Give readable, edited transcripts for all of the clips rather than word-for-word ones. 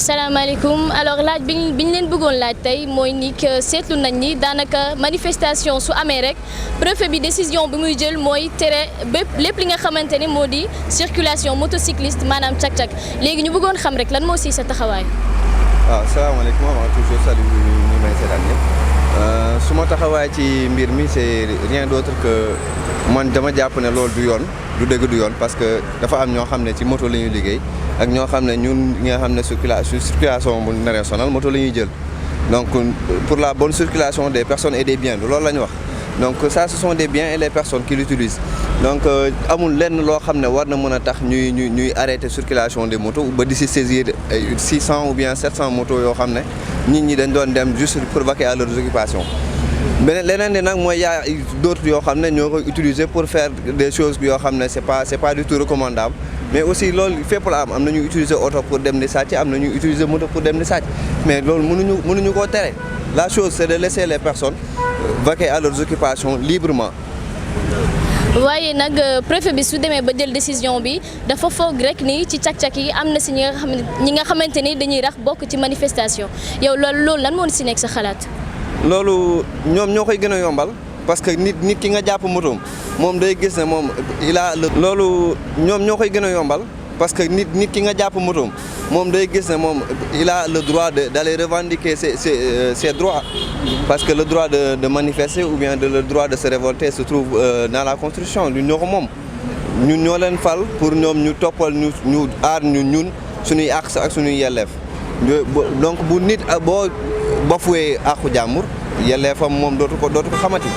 asalaamaaleykum alors laaj bi ñu leen bëggoon laaj tey mooy ni que seetlu nañ ni daanaka manifestation su amee rek préfet bi décision bi muy jël mooy tere lépp li nga xamante ne moo di circulation motocycliste maanaam cak-cak léegi ñu bëggoon xam rek lan moo si sa taxawaay. waaw salaamaaleykum avant toujours salut ñu may seetaan ñëpp su ma taxawaay ci mbir mi c'est rien d'autre que man dama jàpp ne loolu du yoon du dëgg du yoon parce que dafa am ñoo xam ne ci moto la ñuy liggéey ak ñoo xam ne ñun ñi nga xam ne circulation bu naree sonal moto la ñuy jël donc pour la bonne circulation des personnes et des biens loolu la ñu wax donc ça ce sont des biens et les personnes qui l'utilisent donc amul lenn loo xam ne war na mën a tax ñuy arrêter circulation des motos ba di si saisir ay 600 ou bien 700 motos yoo xam ne nit ñi dañ doon dem juste pour vaquer à leurs occupations. leneen ni nag mooy yaa d'autres yoo xam ne ñoo koy utiliser pour faire des choses yoo xam ne c'est pas du tout recommandable mais aussi loolu fépp la am na ñuy utiliser oto pour dem di sàcc am na ñuy utiliser moto pour dem di sàcc mais loolu mënuñu koo tere la chose c'est de laisser les personnes vaquer à leurs occupations librement. waaye nag préfet bi su demee ba jël décision bi dafa foog rek ni ci cak-cak yi am na si ñi nga xamante ni dañuy rax bokk ci manifestation yow loolu lan moo si nekk sa xalaat. loolu ñoom ñoo koy gën a yombal parce que nit ki nga jàpp motoom moom day gis ne moom loolu ñoom ñoo koy gën a yombal parce que nit ki nga jàpp motoom moom day gis ne moom il a le droit d'aller revendiquer ses droits parce que le droit de manifester ou bien le droit de se révolter se trouve dans la constitution ñun ñoo ko moom ñun ñoo leen fal pour ñoom ñu toppal ñu aar ñun suñuy àq ak suñuy yelleef donc bu nit boo bafuwee àqu jàmbur yelleefam moom dootu ko xamati.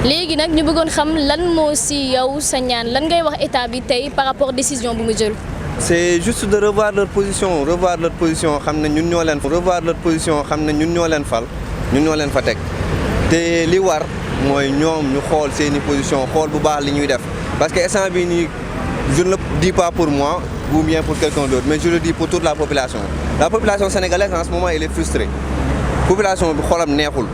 léegi nag ñu bëggoon xam lan moo si yow sa ñaan lan ngay wax état bi tey par rapport décision bu mu jël. c'est juste de revoir leur position xam ne ñun ñoo leen fal ñun ñoo leen fa teg te li war mooy ñoom ñu xool seeni position xool bu baax li ñuy def parce que instant bii nii je ne le dis pas pour moi ou bien pour quelqu'un d'autre mais je le dis pour toute la population sénégalaise en ce moment elle est frustrée population bi xolam neexul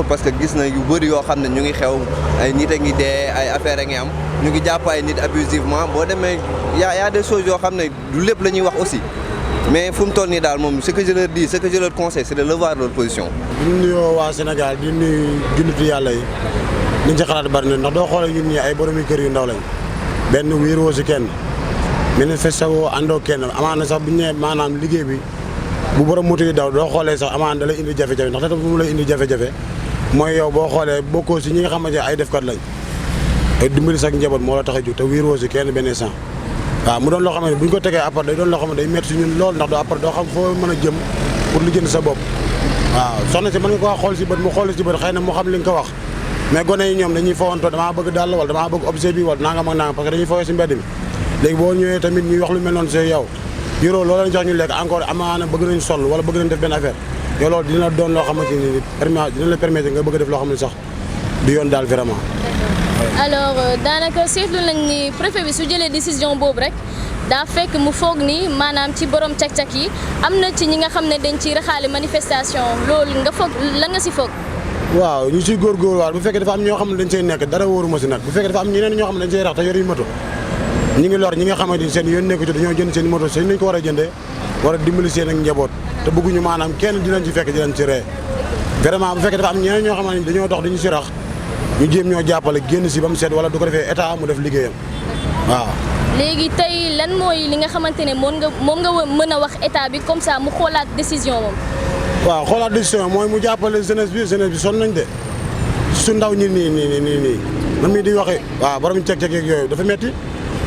parce que gis na yu bëri yoo xam ne ñu ngi xew ay nit a ngi dee ay affaire a ngi am ñu ngi jàpp ay nit abusivement boo demee y a des choses yoo xam ne du lépp la ñuy wax aussi mais fu mu toll nii daal moom ce que je leur dis ce que je leur conseille c'est de revoir leur position. di nuyoo waa Sénégal di nuyu jullitu yàlla yi liñ ci xalaat bari na ndax doo xoolee ñun ñi ay boromi kër yu ndaw lañ benn wéeroo si kenn manifesté woo àndoo kenn amaana sax bu ñu nee maanaam liggéey bi bu borom moto yi daw doo xoolee sax amaana da lay indi jafe-jafe ndax te mu lay indi jafe-jafe mooy yow boo xoolee bokkoo si ñi nga xamante ne ay defkat lañ ay dimbali sax njaboot moo la tax a jóg te wéeroo si kenn benn sang waaw mu doon loo xam ne bu ñu ko tegee appart day doon loo xam ne day métti si ñun lool ndax doo appart doo xam foo mën a jëm pour li jënd sa bopp waaw soxna si mën nga ko xool si bët mu xool si bët xëy na mu xam li nga ko wax mais gone yi ñoom dañuy fowantoo damaa bëgg dàll wala damaa bëgg objet bi wala nangam ak nangam parce que dañuy fowee si mbedd mi léegi boo ñëwee tamit ñuy wax lu mel noonu si yow yoroo loolu lañ jox ñu lekk encore amaana bëgg nañ sol wala bëgg nañ def benn affaire yow loolu dina doon loo xamante ni dina la permettre nga bëgg a def loo xam ne sax du yoon daal vraiment. alors daanaka seetlu nañ ni préfet bi su jëlee décision boobu rek daa fekk mu foog ni maanaam ci borom cak-cak yi am na ci ñi nga xam ne dañ ciy raxaale manifestation loolu nga foog lan nga si foog. waaw ñu siy góorgóorlu waat bu fekkee dafa am ñoo xam ne dañ say nekk dara wóoruma si nag bu fekkee dafa am ñeneen ñoo xam ne dañ say rax te yoruñu moto ñi ngi lor ñi nga xamante ni seen yoon nekku ci dañoo jënd seen moto seen nañ ko war a jëndee war a dimbali seen ak njaboot te bëgguñu maanaam kenn dinañ ci fekk dinañ ci ree vraiment bu fekkee dafa am ñeneen ñoo xamante ni dañoo dox dañu si rax ñu jéem ñoo jàppale génn si ba mu seet wala du ko defee état mu def liggéeyam waaw. léegi tey lan mooy li nga xamante ne moom nga mën a wax état bi comme ça mu xoolaat décision moom. waaw xoolaat décision mooy mu jàppale jeunesse bi sonn nañ de su ndaw ñi nii man mii di waxee waaw borom cek-cek yeeg yooyu dafa metti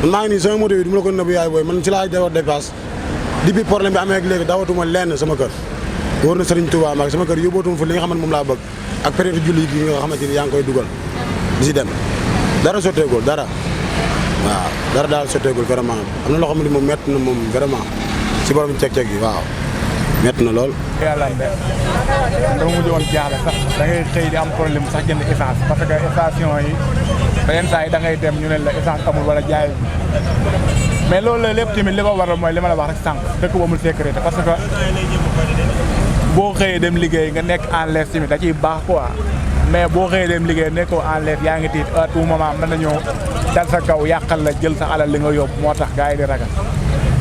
man maa ngi nii sama moto bi du ma la ko nëbbu yaay booy man ci laa dawat dépasse depuis problème bi amee ak léegi dawatuma lenn sama kër wóor na Serigne Touba maag sama kër yóbbootuma fa li nga xamante moom laa bëgg ak période julli gi nga xamante ni yaa ngi koy dugal di si dem dara sotteegul dara waaw dara daal sotteegul vraiment am na loo xam ne moom métti na moom vraiment si borom cek-cek yi waaw métti na lool. yàlla de dama mujj woon jaaxle sax da ngay xëy di am problème sax jënd essence parce que station yi ba yenn saa yi da ngay dem ñu ne la essence amul wala jaay mais loolu la lépp tamit li ko waral mooy li ma la wax rek sànq dëkk bu amul sécurité parce que boo xëyee dem liggéey nga nekk en l'aise tamit da ciy baax quoi mais boo xëyee dem liggéey nekkoo en l'aise yaa ngi tiit à tout moment mën na ñëw dal sa kaw yàqal la jël sa alal li nga yóbbu moo tax gars yi di ragal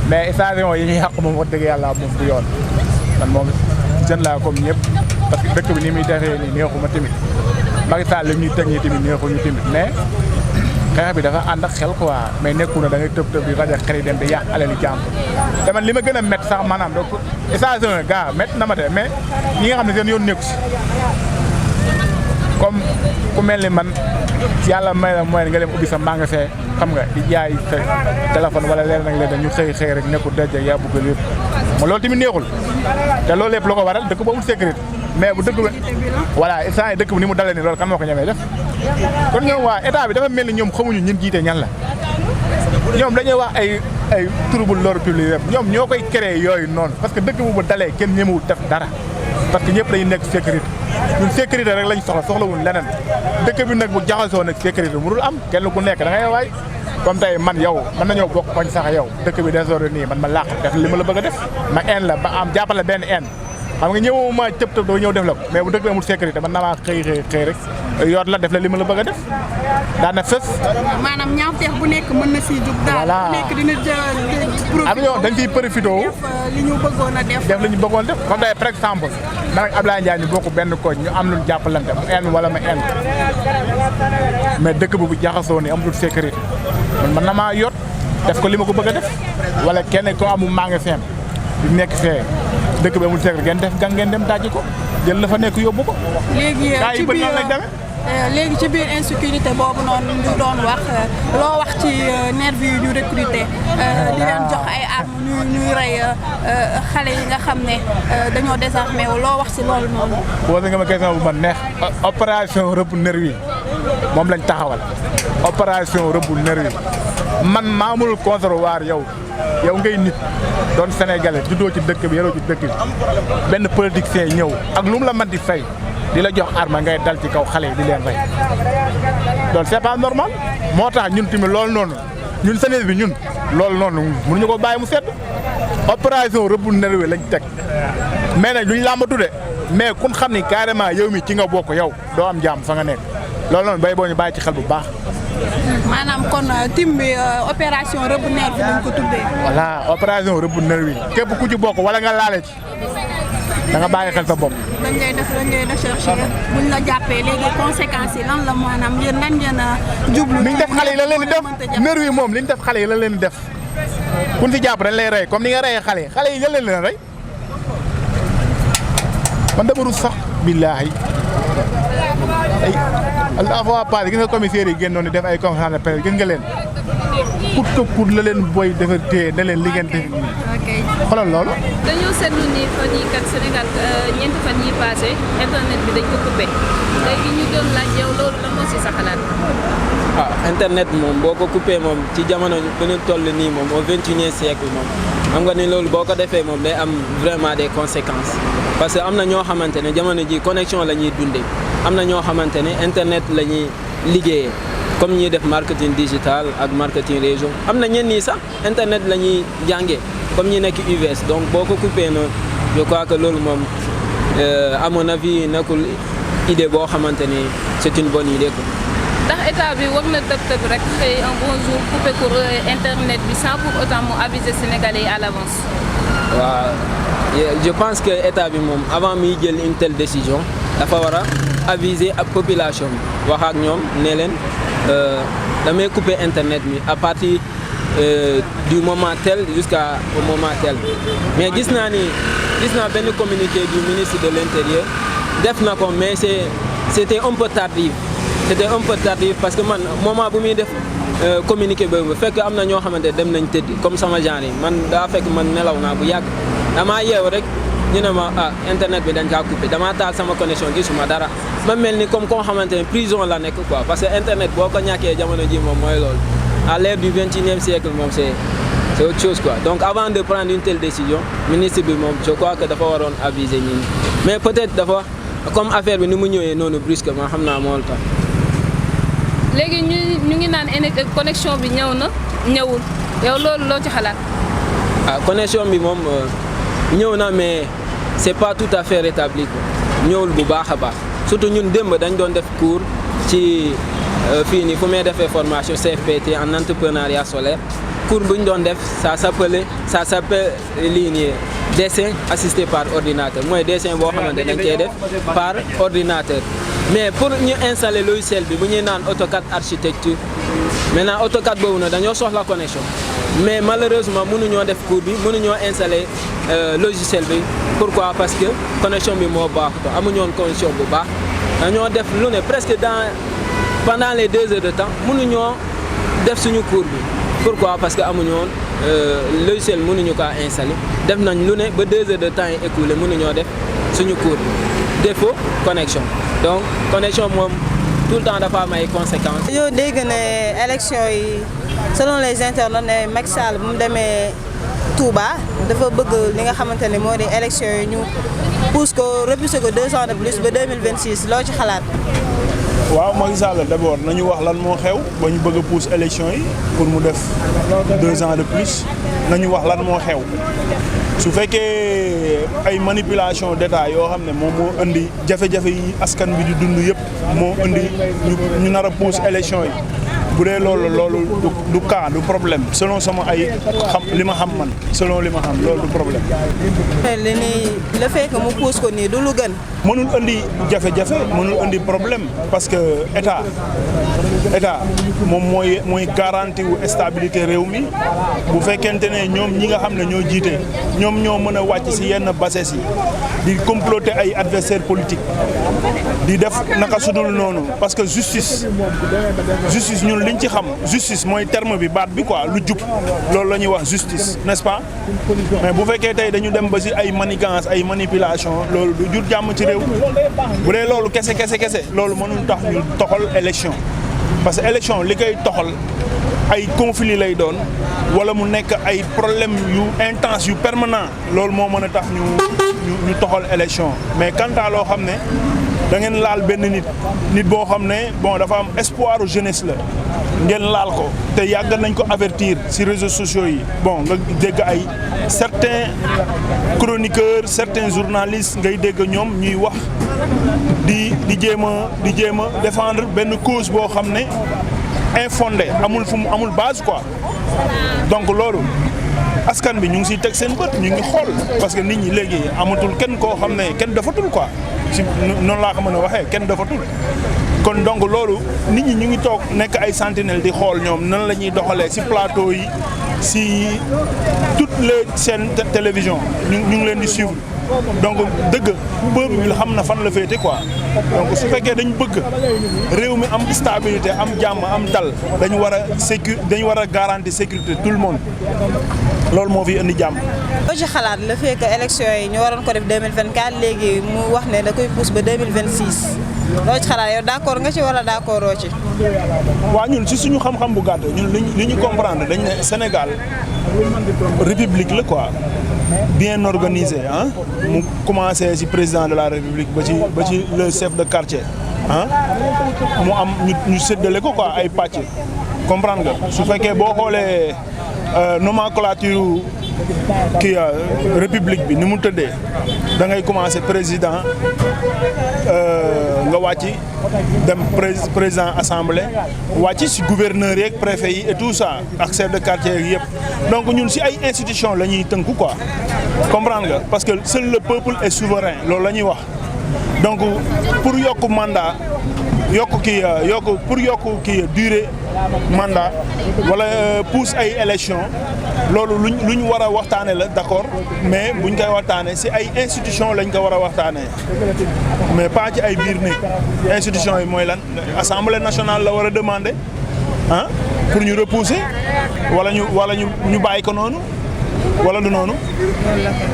mais station yi ñuy yàq moom wax dëgg yàlla moom du yoon man moom jeune laa comme ñëpp parce que dëkk bi ni muy defee nii neexuma tamit Macky Sall li ñuy teg nii tamit neexuñu tamit mais xeex bi dafa ànd ak xel quoi mais nekku na da ngay tëb di rajo xel yi dem di yàq alali jàmm te man li ma gën a métti sax maanaam donc station gars métti na ma de mais ñi nga xam ne seen yoon nekku si comme ku mel ni man yàlla may la mooy nga dem ubbi sa magasin xam nga di jaay sa téléphone wala leen nag leen ñu xëy rek nekkul dëj yaa bëgg lépp ma loolu tamit neexul te loolu lépp lu ko waral dëkk ba amul sécurité mais bu dëkk bi voilà instant yi dëkk bi ni mu dalee ni loolu kan moo ko ñemee def kon ñoom waa état bi dafa mel ni ñoom xamuñu ñun jiite ñan la ñoom dañuy wax ay trouble l'ordre public yëpp ñoom ñoo koy créé yooyu noonu parce que dëkk bu dalee kenn ñemewul def dara parce que ñëpp dañuy nekk sécurité ñun sécurité rek lañ soxlawul leneen dëkk bi nag bu jaxasoo nag sécurité mënul am kenn ku nekk da ngay waay comme tey man yow mën nañoo bokk koñ sax yow dëkk bi désordre nii man ma làq def li ma la bëgg a def ma en la ba am jàppale benn en xam nga ñëwuma tëb doo ñëw def la ko mais bu dëkk bi amul sécurité man na maa xëy rek yoot la def la li ma la bëgg a def daan na fës. maanaam ñaawteef bu nekk mën na siy jug daal bu nekk dina jël am ñoo dañ ciy profité li ñu bëggoon a def li ñu bëggoon def comme tey par exemple man ak Abdoulaye Ndiaye ñu bokk benn koñ ñu am lu ñu jàppalante mu en wala ma en mais dëkk bi bu jaxasoo ni amatul sécurité man na maa yot def ko li ma ko bëgg a def wala kenn ko amul magasin di nekk fee dëkk bi amul sécurité ngeen def gang ngeen dem dajji ko jël la fa nekk yóbbu ko. léegi ci biir insécurité boobu noonu ñu doon wax loo wax ci nervi yi ñu recruter di leen jox ay armes ñuy rey xale yi nga xam ne dañoo désarmé wu loo wax ci loolu noonu. posé nga ma question bu ma neex opération rëbb nervi yi moom lañ taxawal opération rëbb nervi yi man maamul conservatoire yow ngay nit doon sénégalais juddoo ci dëkk bi yaroo ci dëkk bi benn politicien ñëw ak lu mu la mën di fay di la jox arme ngay dal ci kaw xale yi di leen rey donc c'est pas normal moo tax ñun tamit loolu noonu ñun jeunesse bi ñun loolu noonu mënuñu ko bàyyi mu sedd opération rëbb nervi lañ teg mais nag duñ làmbatu de mais kun xam ni carrément yow mi ci nga bokk yow doo am jàmm fa nga nekk loolu noonu bay boo ñu bàyyi ci xel bu baax. maanaam kon tim bi opération rëbb nervi lañ ko tuddee. voilà opération rëbb nervi képp ku ci bokk wala nga laale ci da nga bàyyi xel sa bopp. dañ lay recherche buñ la jàppee léegi conséquences yi lan la maanaam yéen nan ngeen a jublu. liñ def xale yi lan leen di def nervi moom liñ def xale yi lan leen di def kun fi jàpp dañ lay rey comme ni nga reyee xale yi lan leen rey man dama rus sax billaahi ay la fois passée gis nga commissaire yi génnoon di def ay conférence de presse gis nga leen kut ko kut la leen booy defar téye ne leen li ngeen def xoolal loolu. dañoo seetlu ni fan yii kat Sénégal ñeenti fan yii passé internet bi dañ ko coupé léegi ñu doon laaj yow loolu lan moo si sa xalaat. internet moom boo ko coupé moom ci jamono bi ñu toll nii moom au 21e siècle moom xam nga ni loolu boo ko defee moom day am vraiment des conséquences parce que am na ñoo xamante ne jamono ji connexion la ñuy dundee am na ñoo xamante ne internet la ñuy liggéeyee comme ñuy def marketing digital ak marketing réseau am na ñenn ñi sax internet la ñuy jàngee comme ñi nekk UVS donc boo ko coupé noonu je crois que loolu moom à mon avis nekkul idée boo xamante ni c'est une bonne idée quoi. ndax état bi war na tëb rek xëy un bon jour coupé pour internet bi sans pour autant mu aviser Sénégalais yi à l'avance. waaw je pense que état bi moom avant muy jël une telle décision dafa war a aviser ak population bi wax ak ñoom ne leen damay couper internet bi à partir du moment tel jusqu'à au moment tel mais gis naa benn communiqué du ministre de l'Intérieur def na ko mais c'était un peu tardif. C'était un peu tardif parce que man moment bu muy def communiqué boobu fekk am na ñoo xamante dem nañ tëdd comme sama genre yi man daa fekk man nelaw naa bu yàgg damaa yeew rek ñu ne ma internet bi dañ kaa coupé damaa taal sama connexion gisuma dara ma mel ni comme koo xamante ne prison la nekk quoi parce que internet boo ko ñàkkee jamono ji moom mooy loolu à l'ère du 21e siècle moom c'est autre chose quoi donc avant de prendre une telle décision ministre bi moom je crois que dafa waroon aviser ñi mais peut-être dafa comme affaire bi ni mu ñëwee noonu brusquement xam naa moo tax. léegi ñu ngi naan connexion bi ñëw na ñëwul yow loolu loo ci xalaat. connexion bi moom ñëw na mais c'est pas tout à fait rétabli quoi ñëwul bu baax a baax surtout ñun démb dañ doon def cours ci fii nii fu may defee formation CFPT en entrepreneuriat solaire cours bu ñu doon def ça s'appelle lii nii dessin assisté par ordinateur mooy dessin boo xamante dañ koy def par ordinateur mais pour ñu installer logiciel bi bu ñuy naan AutoCAD architecture maintenant AutoCAD boobu nag dañoo soxla connexion mais malheureusement mënuñoo def cours bi mënuñoo installer logiciel bi pourquoi parce que connexion bi moo baaxutoon amuñu woon connexion bu baax dañoo def lu ne presque pendant les 2 heures de temps mënuñoo def suñu cours bi pourquoi parce que amuñu woon logiciel mënuñu kaa installer def nañ lu ne ba 2 heures de temps yi écoulé mënuñoo def suñu cours bi défaut connexion donc connexion moom tout le temps dafa am ay conséquences. dañoo dégg ne élection yi selon les internautes ne Macky Sall bu mu demee Touba dafa bëgg li nga xamante ne moo di élection yi ñu pousse ko repousser ko 2 ans de plus ba 2026 loo ci xalaat. waaw Macky Sall d'abord nañu wax lan moo xew ba ñu bëgg a pousse élection yi pour mu def 2 ans de plus nañu wax lan moo xew su fekkee ay manipulation d'état yoo xam ne moom moo indi jafe-jafe yi askan bi di dund yëpp moo indi ñu nar a pousse élection yi bu dee loolu du cas du problème selon sama ay xam li ma xam man selon li ma xam loolu du problème. le fait que mu pousse ko nii du lu gën. mënul indi jafe-jafe mënul indi problème parce que état moom mooy garantie wu stabilité réew mi bu fekkente ne ñoom ñi nga xam ne ñoo jiite ñoom ñoo mën a wàcc ci yenn bases yi di comploter ay adversaires politiques di def naka sudul noonu parce que justice ñun liñ ci xam justice mooy terme bi baat bi quoi lu jub loolu la ñuy wax justice n'est-ce pas mais bu fekkee tey dañu dem ba ci ay manigance ay manipulation loolu du jur jàmm ci réew bu dee loolu kese loolu mënul tax ñu toxal élection parce que élection li koy toxal ay conflit lay doon wala mu nekk ay problème yu intense yu permanent loolu moo mën a tax ñu toxal élection mais quant à loo xam ne da ngeen laal benn nit boo xam ne bon dafa am espoir u jeunesse la ngeen laal ko te yàgg nañ ko avertir ci réseaux sociaux yi bon nga dégg ay certains chroniqueurs certains journalistes ngay dégg ñoom ñuy wax di jéem a défendre benn cause boo xam ne infondé amul base quoi donc loolu askan bi ñu ngi siy teg seen bët ñu ngi xool parce que nit ñi léegi amatul kenn koo xam ne kenn defatul quoi si noonu laa ko mën a waxee kenn defatul kon donc loolu nit ñi ñu ngi toog nekk ay sentinelles di xool ñoom nan la ñuy doxalee si plateau yi si toutes les chaînes télévision ñu ngi leen di suivre donc dëgg peuple bi xam na fan la féete quoi donc su fekkee dañu bëgg réew mi am stabilité am jàmm am dal dañu war a garantir sécurité tout le monde loolu moo fi indi jàmm. loo ci xalaat le fait que élection yi ñu waroon ko def 2024 léegi mu wax ne da koy pousse ba 2026 loo ci xalaat yow d'accord nga ci wala d'accordoo ci. waaw ñun si suñu xam-xam bu gàtt ñun li ñu comprendre dañ ne Sénégal république la quoi. bien organisé ah mu commencé ci président de la république ba ci le chef de quartier ah mu am ñu séddale ko quoi ay pàcc comprendre nga su fekkee boo xoolee nomenclature kii république bi ni mu tëddee da ngay commencé président nga wàcc dem président assemblée wàcc ci gouverneur yeeg préfet yi et tout ça ak chef de quartier yeeg yëpp donc ñun ci ay institutions la ñuy tënku quoi comprendre nga parce que seul le peuple est souverain loolu la ñuy wax donc pour yokk mandat pour yokk durée mandat wala pousse ay élection loolu lu ñu war a waxtaane la d'accord mais buñ koy waxtaane ci ay institution lañ ko war a waxtaanee mais pas ci ay biir néeg institution yi mooy lan assemblée nationale la war a demander ah pour ñu repousser wala ñu bàyyi ko noonu wala du noonu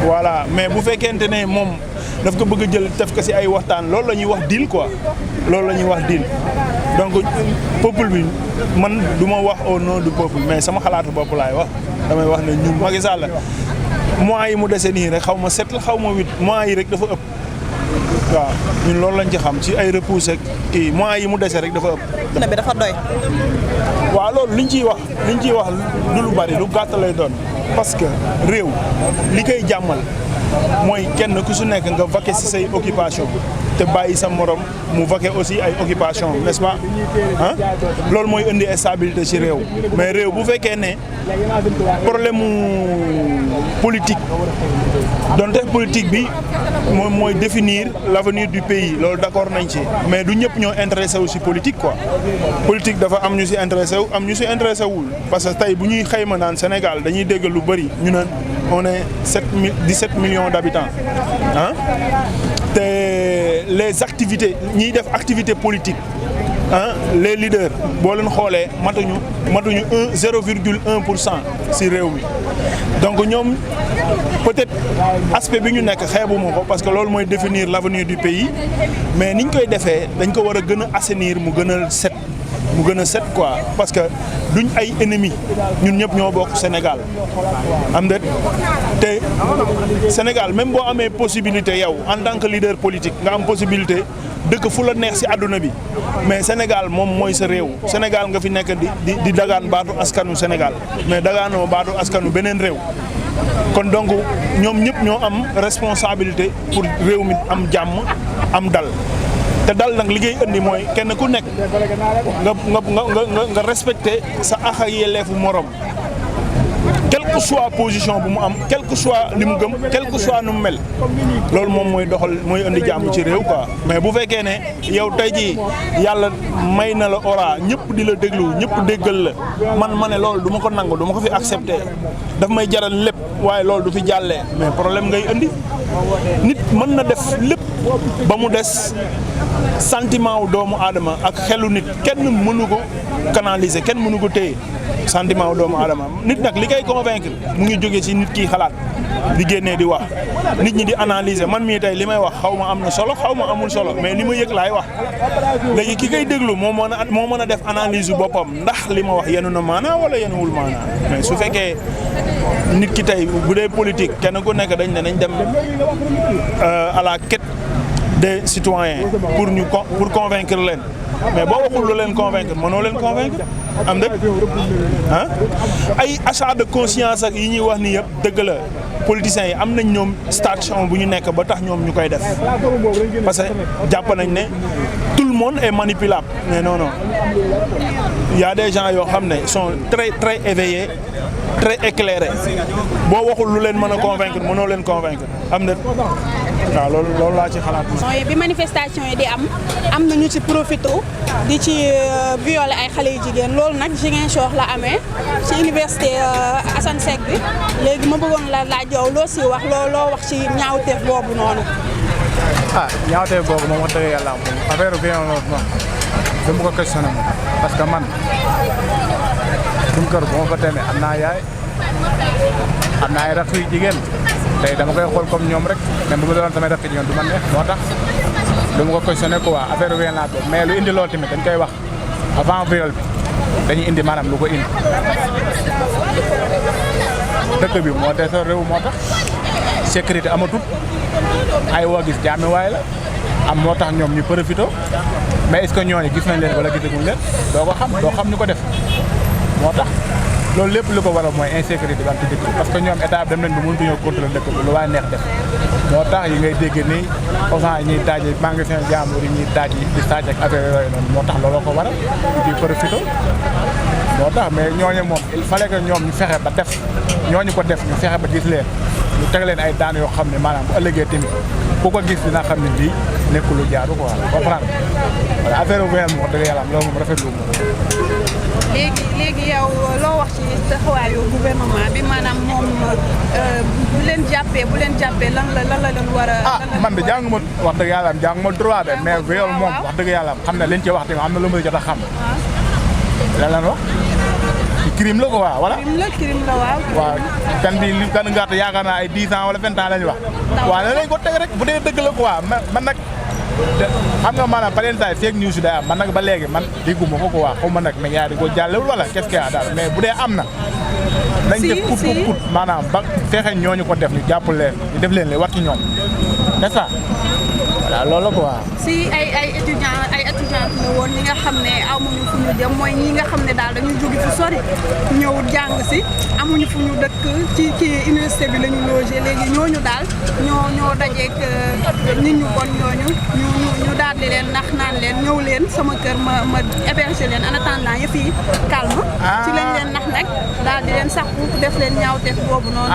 voilà mais bu fekkente ne moom daf ko bëgg a jël def ko ci ay waxtaan loolu la ñuy wax deal quoi loolu la ñuy wax deal donc peuple bi man du ma wax au nom du peuple mais sama xalaatu bopp laay wax damay wax ne ñun Macky Sall mois yi mu dese nii rek xaw ma 7 la xaw ma 8 mois yi rek dafa ëpp waaw ñun loolu lañ ci xam ci ay repousse ak kii mois yi mu dese rek dafa ëpp. bi dafa doy. waaw loolu liñ ciy wax du lu bari lu gàtt lay doon parce que réew li koy jàmmal mooy kenn ku su nekk nga vaquer ci say occupation te bàyyi sa morom mu vaquer aussi ay occupation n'est-ce pas ah loolu mooy indi stabilité ci réew mais réew bu fekkee ne problème mu politique donte politique bi moom mooy définir l'avenir du pays loolu d'accord nañ ci mais du ñëpp ñoo intéressé wu ci politique quoi politique dafa am ñu ci intéressé wu am ñu ci intéressé wul parce que tey bu ñuy xayma naan Sénégal dañuy dégg lu bari ñu naan on est 17 millions d'habitants ah te les activités ñiy def activité politique ah les leaders boo leen xoolee matuñu 0,1% ci réew mi donc ñoom peut-être aspect bi ñu nekk xeebuma ko parce que loolu mooy définir l'avenir du pays mais niñ koy defee dañ ko war a gën a assainir mu gën a set quoi parce que duñ ay ennemis ñun ñëpp ñoo bokk Sénégal am déet te Sénégal même boo amee possibilité yow en tant que leader politique nga am possibilité dëkk fu la neex ci àdduna bi mais Sénégal moom mooy sa réew Sénégal nga fi nekk di dagaan baatu askanu Sénégal mais dagaanoo baatu askanu beneen réew kon donc ñoom ñëpp ñoo am responsabilité pour réew mi am jàmm am dal te dal nag li ngay indi mooy kenn ku nekk nga respecter sa àq ak yelleefu morom quelle que soit position bu mu am quel que soit li mu gëm quel que soit nu mu mel loolu moom mooy indi jàmm ci réew quoi mais bu fekkee ne yow tey jii yàlla may na la ora ñëpp di la déglu ñëpp déggal la ma ne loolu du ma ko nangu du ma ko fi accepter daf may jaral lépp waaye loolu du fi jàllee mais problème ngay indi nit mën na def lépp ba mu des sentiment wu doomu aadama ak xelu nit kenn mënu ko canaliser kenn mënu ko téye sentiment wu doomu aadama nit nag li koy convaincre mu ngi jóge ci nit ki xalaat di génnee di wax nit ñi di analyser man mii tey li may wax xaw ma am na solo xaw ma amul solo mais li ma yëg laay wax léegi ki koy déglu moo mën a def analyse yu boppam ndax li ma wax yenu na maanaa wala yenuwul maanaa mais su fekkee nit ki tey bu dee politique kenn ku nekk dañ ne nañ dem à la quête des citoyens pour convaincre leen mais boo waxul lu leen convaincre mënoo leen convaincre am dëgg ah ay achat de conscience ak yi ñuy wax ni yëpp dëgg la politiciens yi am nañ ñoom station bu ñu nekk ba tax ñoom ñu koy def parce que jàpp nañ ne tout le monde est manipulable mais non il y a des gens yoo xam ne sont très éveillés très éclairés boo waxul lu leen mën a convaincre mënoo leen convaincre am na waaw loolu laa ci xalaat. bi manifestation yi di am na ñu ci profité di ci violer ay xale yu jigéen loolu nag Ziguinchor la amee ci université Assane Seck bi léegi ma bëggoon la laaj yow loo si wax loo wax ci ñaawteef boobu noonu. ñaawteef boobu moom wax dëgg yàlla affaire violence moom du ma ko questionné parce que man suñu kër bu ma fa demee am naa yaay am naa ay rakk yu jigéen tey dama koy xool comme ñoom rek même bu ma doon samay rakk jigéen du ma neex moo tax du ma ko questionné quoi affaire violence boobu mais lu indi loolu tamit dañ koy wax avant viol bi dañuy indi maanaam lu ko indi dëkk bi moo des réew moo tax sécurité amatul ay woo gis jaami waay la am moo tax ñoom ñu profité mais est-ce que ñooñu gis nañ leen wala gisaguñ leen doo xam ñu ko def moo tax loolu lépp lu ko waral mooy insécurité bi am ci dëkk bi parce que ñoom état dem nañ ba mënatuñoo contrôler dëkk bi lu waay neex def moo tax yi ngay dégg nii autant yi ñuy daaj magasin jàmbur yi ñuy daaj di saaj ak affaire yooyu noonu moo tax looloo ko waral di profité moo tax mais ñooñu moom il fallait que ñoom ñu fexe ba def ñooñu ko def ñu fexe ba gis leen ñu teg leen ay daan yoo xam ne maanaam bu ëllëgee tamit ku ko gis dina xam ne lii nekkul lu jaaru quoi comprendre voilà affaire bu moom wax dëgg yàlla loolu moom rafetlu moom. léegi yow loo wax ci taxawaayu gouvernement bi maanaam moom bu leen jàppee lan la leen war a. man de jànguma wax dëgg yàlla jànguma droit de mais viol moom wax dëgg yàlla xam ne liñ ci wax tamit am na lu muy jot a xam. lan lan wax crime la ko waaw voilà. crime la waaw. waaw kan bi li kan gàtt yaakaar naa ay 10 ans wala 20 ans lañ wax. waaw lan lañ ko teg rek bu dee dëgg la ko waaw man nag. xam nga maanaam par exemple fake news day am man nag ba léegi man dégguma ko waa xaw ma nag mais yaa di ko jàllewul wala qu'est-ce qu'il y a daal mais bu dee am na. nañ def kut maanaam ba fexe ñooñu ko def ñu jàpp leen ñu def leen li war ci ñoom n'est-ce pas voilà loolu la quoi. si ay étudiants la woon ñi nga xam ne amuñu fu ñu jëm mooy ñi nga xam ne daal dañu jóge fu sori ñëw jàng si amuñu fu ñu dëkk ci université bi la ñu logé léegi ñooñu daal ñoo dajeek nit ñu bon ñooñu ñu daal di leen nax naan leen ñëw leen sama kër ma héberger leen en attendant yëf yi calme. ci lañ leen nax nag daal di leen sàkku def leen ñaawteef boobu noonu.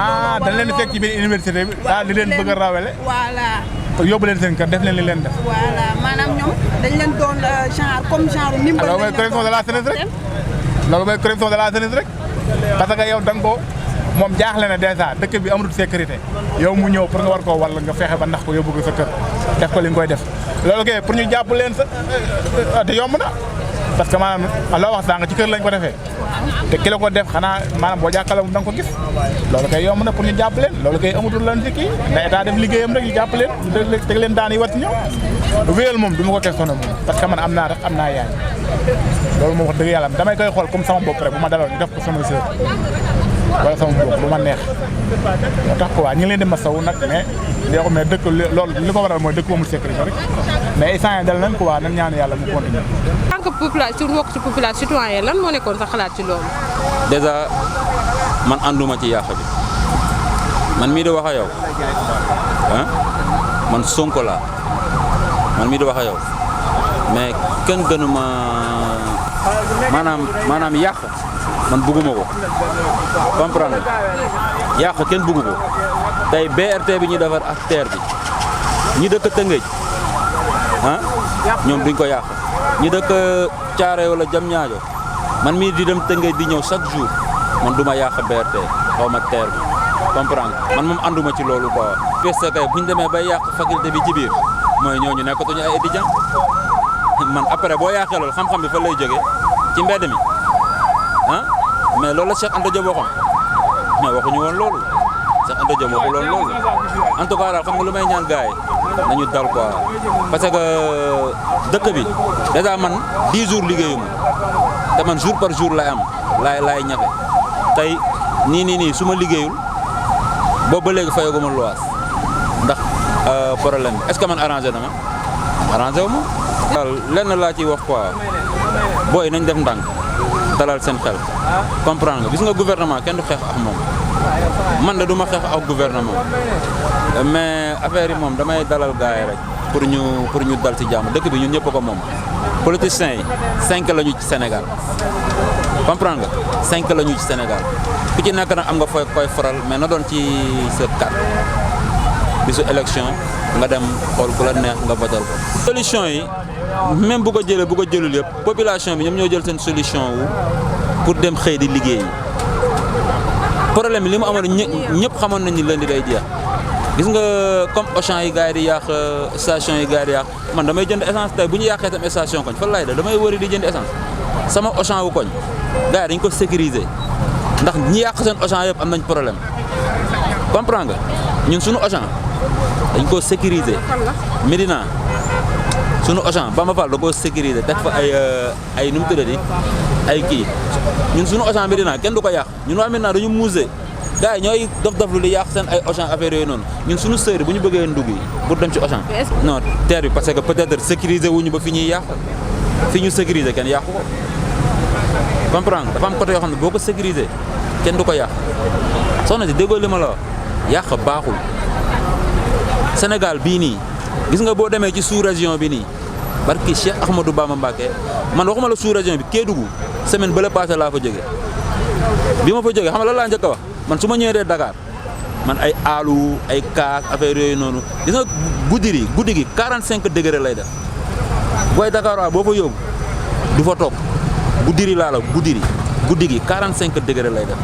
dañ leen fekk ci biir université bi daal di leen bëgg a rawale. voilà. yóbbu leen seen kër def leen li leen def. voilà maanaam ñoom dañ leen doon genre ndimbal. alors mooy corruption de la jeunesse rek. loolu mooy corruption de la jeunesse rek parce que yow da nga ko moom jaaxle na dèjà dëkk bi amatul sécurité yow mu ñëw pour nga war koo walla nga fexe ba ndax ko yóbbu ko sa kër def ko li nga koy def loolu kay pour ñu jàpp leen sa te yomb na parce que maanaam loo wax sànq ci kër lañ ko defee te ki la ko def xanaa maanaam boo jàkkaarloo da nga ko gis loolu kay yomb na pour ñu jàpp leen loolu kay amatul lan ci kii da état def liggéeyam rek ñu jàpp leen teg leen daan yi war ci ñëw wéyal moom du ma ko questionné moom parce que man am naa rek am naa yaay loolu moom wax dëgg yàlla damay koy xool comme sama bopp rek bu ma daloon ñu def ko sama sœur wala sama bopp bu ma neex moo tax quoi ñu ngi leen di masawu nag mais dëkk loolu li ko waral mooy dëkk amul sécurité rek mais instant yii dal nañ quoi nañ ñaan yàlla mu continuer. en tant que population bokk ci population citoyen lan moo nekkoon sa xalaat ci loolu. déjà man ànduma ci yàq bi man mii di wax ak yow ah man Sonko laa man mii di wax ak yow mais kenn gënuma maanaam yàq man bëgguma ko comprendre yàq kenn bëggu ko tey BRT bi ñu defar ak TER bi ñi dëkk Tëngéej ah ñoom duñ ko yàq ñi dëkk Thiaroye wala Diamniadio man mii di dem Tëngéej di ñëw chaque jour man du ma yàq BRT xaw ma TER bi comprendre man moom ànduma ci loolu quoi. parce que bu ñu demee bay yàq faculté bi ci biir mooy ñooñu nekkatuñu ay étudiants man après boo yàqee loolu xam-xam bi fa lay jógee ci mbedd mi ah mais loolu la Cheikh Anta Diop waxoon mais waxuñu woon loolu Cheikh Anta Diop waxu loolu en tout cas daal xam nga lu may ñaan gars yi nañu dal quoi parce que dëkk bi déjà man 10 jours liggéeyuma te man jour par jour lay am laay ñafe tey nii su ma liggéeyul boobu ba léegi fayaguma luwaas ndax problème bi est-ce que man arrangé na ma arrangé wu ma. waaw lenn laa ciy wax quoi booy nañ def ndànk dalal seen xel comprendre nga gis nga gouvernement kenn du xeex ak moom man de du ma xeex ak gouvernement mais affaire yi moom damay dalal gars yi rek pour ñu dal ci jàmm dëkk bi ñun ñëpp ko moom politiciens yi 5 lañu ci Sénégal comprendre nga 5 lañu ci Sénégal ku ci nekk nag am nga koy faral mais na doon ci sa carte bisu élection nga dem xool ku la neex nga votal ko. solution yi même bu ko jëlul yëpp population bi ñoom ñoo jël seen solution wu pour dem xëy di liggéey problème bi li mu amoon ñëpp xamoon nañ ni lundi day jeex gis nga comme Auchan yi gars yi di yàq station yi gars yi di yàq man damay jënd essence tey bu ñu yàqee tam station koñ fan laay def damay wëri di jënd essence sama Auchan wu koñ gars yi dañ ko sécuriser ndax ñi yàq seen Auchan yëpp am nañ problème comprendre nga ñun suñu Auchan dañ ko sécuriser Médina sunu Auchan Bamba Fall da koo sécuriser teg fa ay nu mu tuddati ay kii ñun sunu Auchan Médina kenn du ko yàq ñun waa Médina dañu musée gars yi ñooy dof lu di yàq seen ay Auchan affaire yooyu noonu ñun sunu sœur bu ñu bëggee ndugg yi pour dem ci Auchan non terre bi parce que peut-être sécuriser wuñu ba fi ñuy yàq fi ñu sécuriser kenn yàqu ko comprendre dafa am côté yoo xam ne boo ko sécuriser kenn du ko yàq soxna si déggoo li ma la wax yàq baaxul Sénégal bii nii gis nga boo demee ci sous-région bi nii barki Cheikh Ahmadou Bamba Mbacké man waxuma la sous-région bi Kédougou semaine ba la passé laa fa jóge bi ma fa jógee xam nga lan laa njëkk a wax man su ma ñëwee Dakar man ay aalu ay kaak affaire yooyu noonu gis nga guddi gi 45 degré lay def booy Dakar waaw boo fa yóbbu du fa toog guddi laa la guddi gi 45 degré lay def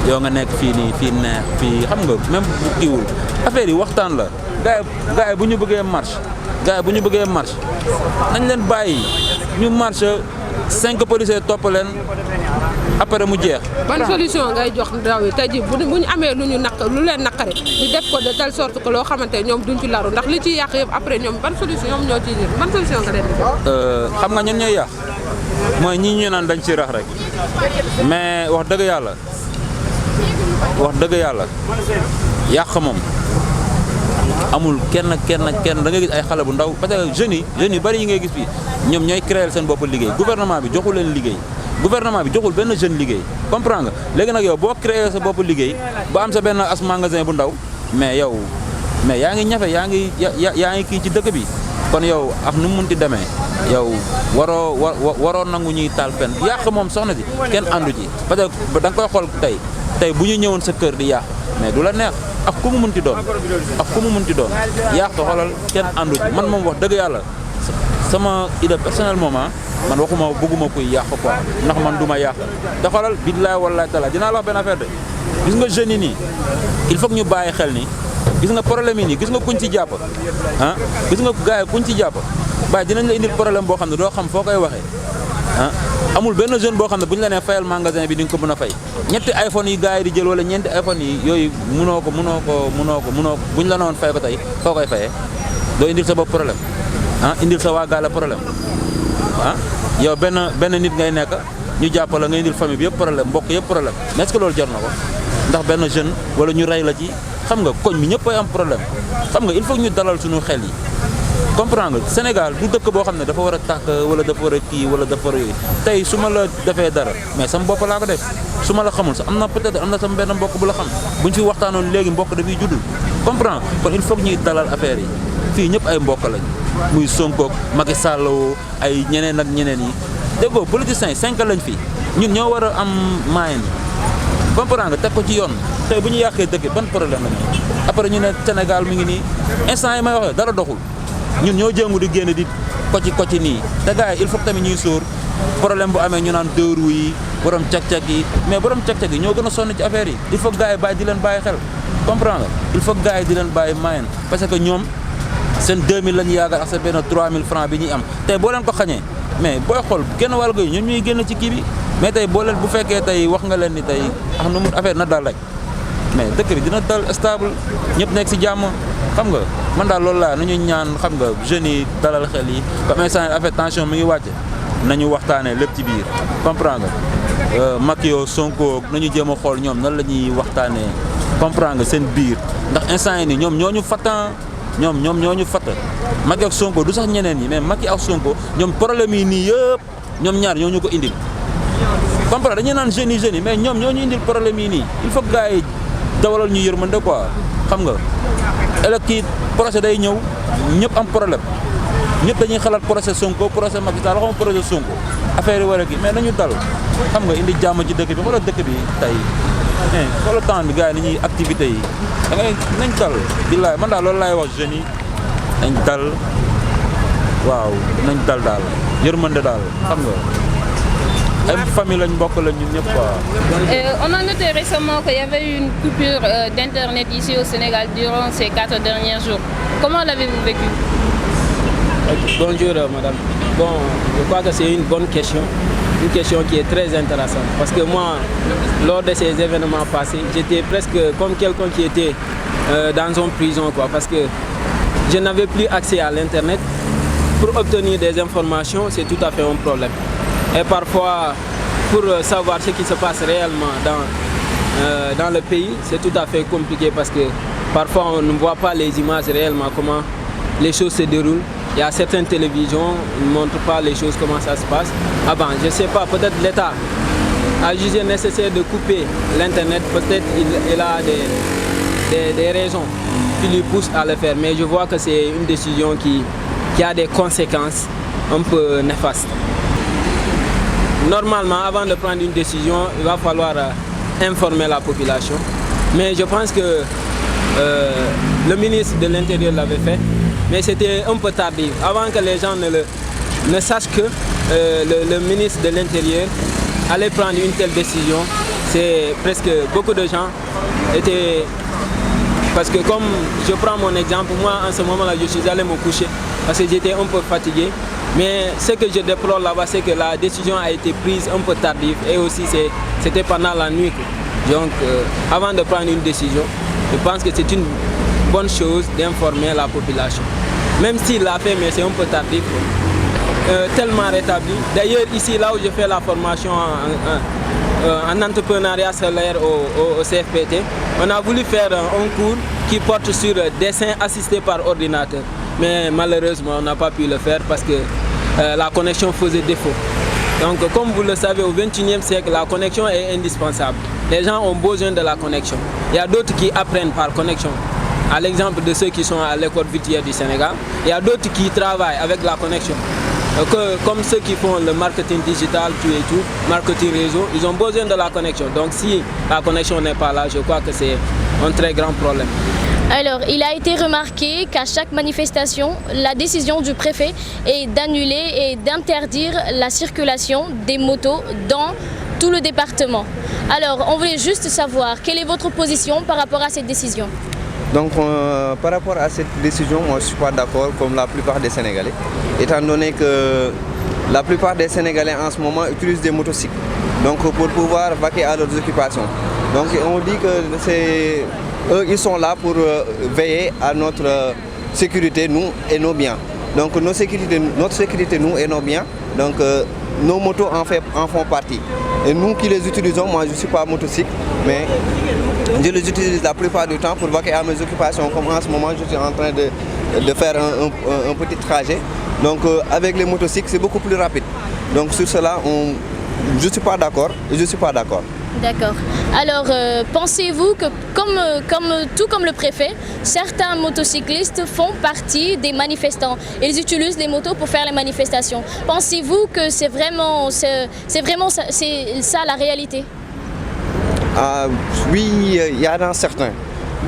yow nga nekk fii nii fii neex fii xam nga même bu kiiwul affaire yi waxtaan la gars yi bu ñu bëggee marche nañ leen bàyyi ñu marche 5 policiers topp leen après mu jeex. ban solution ngay jox ndaw yi tey jii bu ñu amee lu leen naqare ñu def ko de telle sorte que loo xamante ñoom duñ ci laru ndax li ciy yàq yëpp après ñoom ban solution ñoom ñoo ciy jël ban solution nga leen di jox. xam nga ñun ñooy yàq mooy ñi ñu naan dañ ci rax rek mais wax dëgg yàlla yàq moom amul kenn da ngay gis ay xale bu ndaw parce que jeunes yi bari yi ngay gis fii ñoom ñooy créer seen bopp liggéey gouvernement bi joxul leen liggéey gouvernement bi joxul benn jeune liggéey comprends nga léegi nag yow boo créer sa bopp liggéey ba am sa benn as magasin bu ndaw mais yaa ngi ñafe yaa ngi kii ci dëkk bi kon yow ak nu mu munti demee yow waroo nangu ñuy taal fen yàq moom soxna si kenn àndu ci parce que da nga koy xool tey bu ñu ñëwoon sa kër di yàq mais du la neex ak ku mu munti doon yàq xoolal kenn àndu ci man moom wax dëgg yàlla sama idée personnellement man bëgguma kuy yàq quoi ndax man du ma yàq te xoolal billaay wallaay taala dinaa la wax benn affaire de gis nga jeunes yi nii il faut que ñu bàyyi xel ni gis nga problème yi nii gis nga kuñ ci jàpp gis nga gars yi kuñ ci jàpp bàyyi dinañ la indil problème boo xam ne doo xam foo koy waxee amul benn jeune boo xam ne bu ñu la nee fayal magasin bi di nga ko mën a fay ñetti iPhone yi gars yi di jël wala ñeenti iPhone yi yooyu munoo ko bu ñu la noon fay ko tey foo koy fayee doo indil sa bopp problème indil sa waa gaale problème yow benn nit ngay nekk ñu jàppala nga indil famille bi yëpp problème mbokk yëpp problème mais est-ce que loolu jar na ko ndax benn jeune wala ñu rey la ci xam nga koñ bi ñëpp ay am problème xam nga il faut ñu dalal suñu xel yi comprendre nga Sénégal du dëkk boo xam ne dafa war a tàkk wala dafa war a kii wala dafa war a yooyu tey su ma la defee dara mais sama bopp laa ko def su ma la xamul sax am na peut-être am na sama benn mbokk bu la xam buñ fi waxtaanoon léegi mbokk dafay juddul comprendre kon il faut que ñuy dalal affaire yi fii ñëpp ay mbokk lañ muy Sonko Macky Sall ay ñeneen ak ñeneen yi déggoo politiciens 5 lañ fi ñun ñoo war a am moyen comprendre nga teg ko ci yoon tey bu ñu yàqee dëkk ban problème la ñu après ñu ne Sénégal mi ngi nii instant yi may waxee dara doxul ñun ñoo jëngu di génn di kocci nii te gars yi il faut que tamit ñuy sóor problème bu amee ñu naan deux roues yi borom cag-cag yi mais borom cag-cag yi ñoo gën a sonn ci affaire yi il faut que gars yi bàyyi di leen bàyyi xel comprendre nga il faut que gars yi di leen bàyyi moyen parce que ñoom seen 2000 la ñu yaakaar ak sa benn 3000 francs bi ñuy am tey boo leen ko xañee mais booy xool génn wàll go yi ñoom ñuy génn ci kii bi mais tey boo leen bu fekkee tey wax nga leen ni tey nu mu affaire na dal rek mais dëkk bi dina dal stable ñëpp nekk si jàmm xam nga man daal loolu laa nañu ñaan xam nga jeunes yi dalal xel yi comme instant affaire tension mi ngi wàcce nañu waxtaanee lépp ci biir comprendre nga Macky Sonko nañu jéem a xool ñoom nan la ñuy waxtaanee comprendre nga seen biir ndax instant yi nii ñoom ñoo ñu fattan ñoom ñoo ñu fatt Macky ak Sonko du sax ñeneen ñi mais Macky ak Sonko ñoom problème yi nii yëpp ñoom ñaar ñoo ñu ko indil comprendre dañuy naan jeunes yi mais ñoom ñoo ñu indil problème yi nii il faut que gars yi dawalal ñu yërmande quoi xam nga ëllëg kii procès day ñëw ñëpp am problème ñëpp dañuy xalaat procès Sonko procès Macky Sall xam procès Sonko affaire yi war a kii mais nañu dal xam nga indi jàmm ci dëkk bi xoolal dëkk bi tey xoolal temps bi gars yi ni ñuy activité yi da ngay nañ dal billaay man daal loolu laay wax jeunes yi nañ dal waaw nañ dal daal yërmande daal xam nga ay famille lañ bokk la ñun ñëpp quoi. On a noté récemment qu'il y avait eu une coupure d'internet ici au Sénégal durant ces 4 derniers jours. Comment l'avez-vous vécu? Bonjour madame. Bon, je crois que c'est une bonne question. Une question qui est très intéressante. Parce que moi, lors de ces événements passés, j'étais presque comme quelqu'un qui était dans une prison, quoi. Parce que je n'avais plus accès à l'internet. Pour obtenir des informations, c'est tout à fait un problème. Et parfois, pour savoir ce qui se passe réellement dans le pays, c'est tout à fait compliqué parce que parfois on ne voit pas les images réellement, comment les choses se déroulent. Il y a certaines télévisions qui ne montrent pas les choses, comment ça se passe. Ah ben, je ne sais pas, peut-être l'État a jugé nécessaire de couper l'Internet, peut-être il a des raisons qui lui poussent à le faire. Mais je vois que c'est une décision qui a des conséquences un peu néfastes. Normalement, avant de prendre une décision, il va falloir informer la population. Mais je pense que le ministre de l'Intérieur l'avait fait, mais c'était un peu tardif. Avant que les gens ne sachent que le ministre de l'Intérieur allait prendre une telle décision, c'est presque beaucoup de gens étaient... Parce que comme je prends mon exemple, moi en ce moment-là, je suis allé me coucher parce que j'étais un peu fatigué. Mais ce que je déplore là-bas, c'est que la décision a été prise un peu tardive et aussi c'était pendant la nuit. Donc avant de prendre une décision, je pense que c'est une bonne chose d'informer la population. Même s'il l'a fait, mais c'est un peu tardif, tellement rétabli. D'ailleurs, ici, là où je fais la formation en entrepreneuriat solaire au CFPT, on a voulu faire un cours qui porte sur dessin assisté par ordinateur. Mais malheureusement, on n'a pas pu le faire parce que la connexion faisait défaut. Donc, comme vous le savez, au XXIe siècle, la connexion est indispensable. Les gens ont besoin de la connexion. Il y a d'autres qui apprennent par connexion. À l'exemple de ceux qui sont à l'école vitière du Sénégal, il y a d'autres qui travaillent avec la connexion. Comme ceux qui font le marketing digital, marketing réseau, ils ont besoin de la connexion. Donc si la connexion n'est pas là, je crois que c'est un très grand problème. Alors, il a été remarqué qu'à chaque manifestation, la décision du préfet est d'annuler et d'interdire la circulation des motos dans tout le département. Alors, on voulait juste savoir quelle est votre position par rapport à cette décision. Donc par rapport à cette décision, moi je ne suis pas d'accord comme la plupart des Sénégalais, étant donné que la plupart des Sénégalais en ce moment utilisent des motocycles donc, pour pouvoir vaquer à leurs occupations. Donc on dit que eux ils sont là pour veiller à notre sécurité, nous et nos biens. Donc notre sécurité, nous et nos biens, donc nos motos en font partie. Et nous qui les utilisons, moi je ne suis pas motocycle, mais je les utilise la plupart du temps pour vaquer à mes occupations. Comme en ce moment, je suis en train de faire un petit trajet. Donc avec les motocycles, c'est beaucoup plus rapide. Donc sur cela, je ne suis pas d'accord et je ne suis pas d'accord. D'accord. Alors, pensez-vous que, tout comme le préfet, certains motocyclistes font partie des manifestants. Ils utilisent les motos pour faire les manifestations. Pensez-vous que c'est vraiment ça la réalité? Oui, il y en a certains.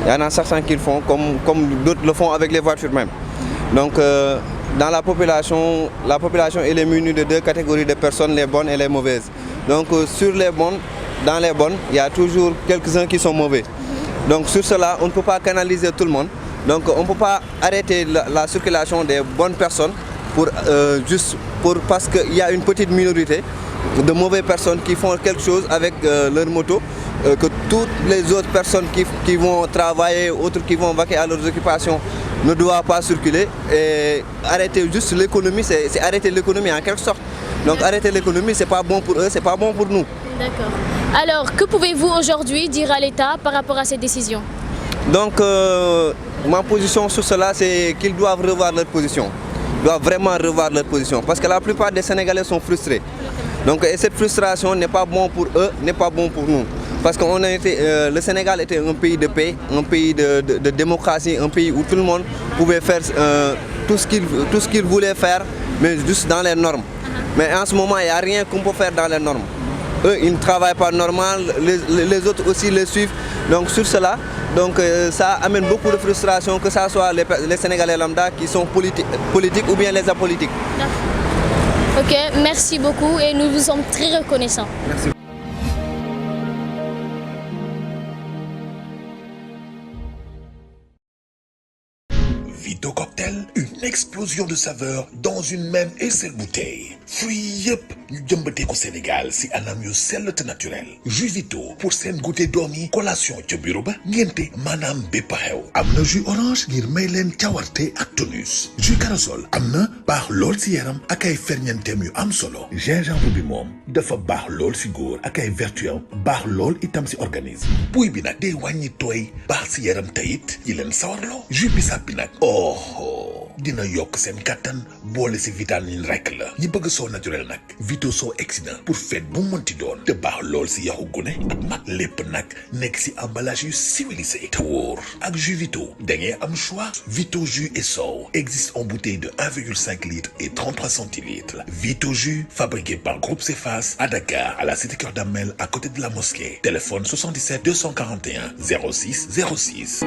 Il y en a certains qui le font, comme d'autres le font avec les voitures même. Donc, dans la population elle est munie de deux catégories de personnes, les bonnes et les mauvaises. Donc, dans les bonnes, il y a toujours quelques-uns qui sont mauvais. Donc, sur cela, on ne peut pas canaliser tout le monde. Donc, on ne peut pas arrêter la circulation des bonnes personnes parce qu'il y a une petite minorité de mauvaises personnes qui font quelque chose avec leur moto, que toutes les autres personnes qui vont travailler, autres qui vont vaquer à leurs occupations ne doivent pas circuler. Et arrêter juste l'économie, c'est arrêter l'économie en quelque sorte. Donc arrêter l'économie, c'est pas bon pour eux, c'est pas bon pour nous. D'accord. Alors, que pouvez-vous aujourd'hui dire à l'État par rapport à cette décision? Donc, ma position sur cela, c'est qu'ils doivent revoir leur position. Ils doivent vraiment revoir leur position. Parce que la plupart des Sénégalais sont frustrés. Donc, et cette frustration n'est pas bon pour eux, n'est pas bon pour nous. Parce que le Sénégal était un pays de paix, un pays de démocratie, un pays où tout le monde pouvait faire tout ce qu'il voulait faire, mais juste dans les normes. Mais en ce moment, il n'y a rien qu'on peut faire dans les normes. Eux, ils ne travaillent pas normal, les autres aussi les suivent. Donc sur cela, ça amène beaucoup de frustration, que ce soit les Sénégalais lambda qui sont politiques ou bien les apolitiques. Ok, merci beaucoup et nous vous sommes très reconnaissants. Merci. Vito Cocktail, une explosion de saveurs dans une même et seule bouteille. Fruits yëpp ñu jëmbatee ko Sénégal si anam yu sell te naturel. Jus Vito pour seen goûter doom yi, collation ca bureau ba, ngénte maanaam bépp xew. Am na jus orange ngir may leen cawarte ak tonus. Jus corossol am na baax lool si yaram ak ay ferñeenteem yu am solo. Gingembre bi moom dafa baax lool si góor ak ay vertus baax lool itam si organisme. Buy bi nag day wàññi tooy baax si yaram tayit yi leen sawarloo. Jus bisaab bi nag dina yokk seen kattan boole si vitamine rek la. ñi bëgg soo naturel nag Vito soo excellent pour fête bu mënti doon te baax lool si yaxu gune ak mag lépp nag nekk si emballage yu civilisé te wóor. Ak jus Vito da ngeen am choix. Vito jus et sow existe en bouteille de 1,5 litres et 33 centilitres. Vito jus fabriqué par Groupe Cefas à Dakar, à la cité Cœur Damel, à côté de la mosquée. Téléphone 77 241 06 06.